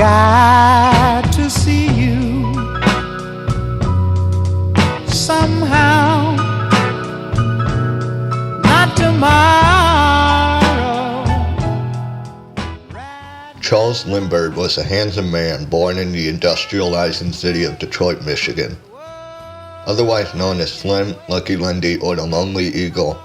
got to see you somehow, not tomorrow. Charles Lindbergh was a handsome man born in the industrializing city of Detroit, Michigan. Otherwise known as Slim, Lucky Lindy, or the Lonely Eagle,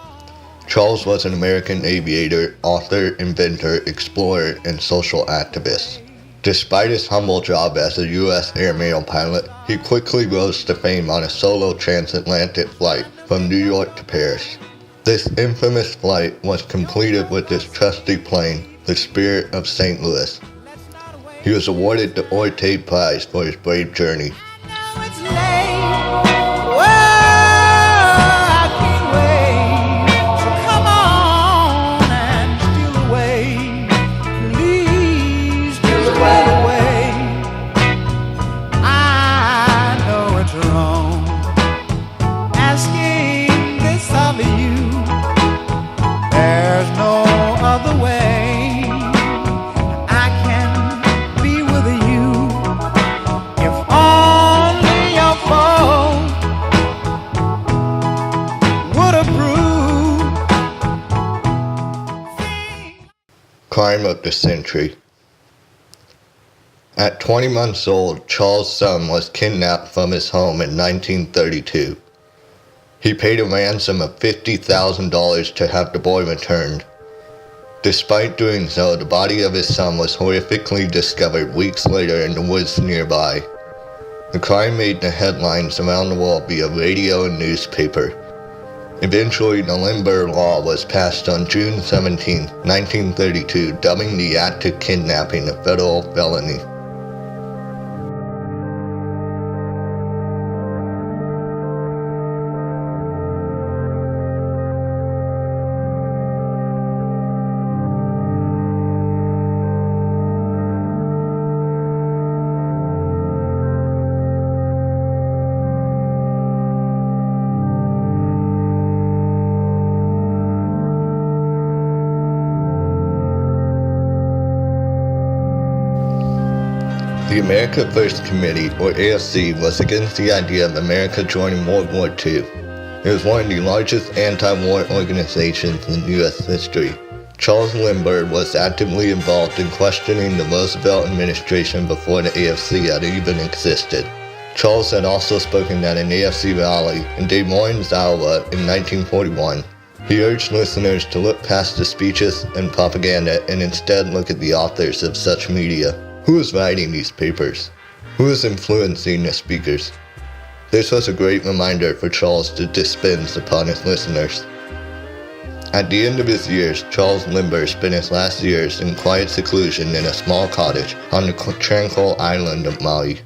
Charles was an American aviator, author, inventor, explorer, and social activist. Despite his humble job as a U.S. airmail pilot, he quickly rose to fame on a solo transatlantic flight from New York to Paris. This infamous flight was completed with his trusty plane, the Spirit of St. Louis. He was awarded the Orteig Prize for his brave journey. Crime of the century. At 20 months old, Charles' son was kidnapped from his home in 1932. He paid a ransom of $50,000 to have the boy returned. Despite doing so, the body of his son was horrifically discovered weeks later in the woods nearby. The crime made the headlines around the world via radio and newspaper. Eventually, the Lindbergh Law was passed on June 17, 1932, dubbing the act of kidnapping a federal felony. The America First Committee, or AFC, was against the idea of America joining World War II. It was one of the largest anti-war organizations in U.S. history. Charles Lindbergh was actively involved in questioning the Roosevelt administration before the AFC had even existed. Charles had also spoken at an AFC rally in Des Moines, Iowa in 1941. He urged listeners to look past the speeches and propaganda and instead look at the authors of such media. Who is writing these papers? Who is influencing the speakers? This was a great reminder for Charles to dispense upon his listeners. At the end of his years, Charles Lindbergh spent his last years in quiet seclusion in a small cottage on the tranquil island of Maui.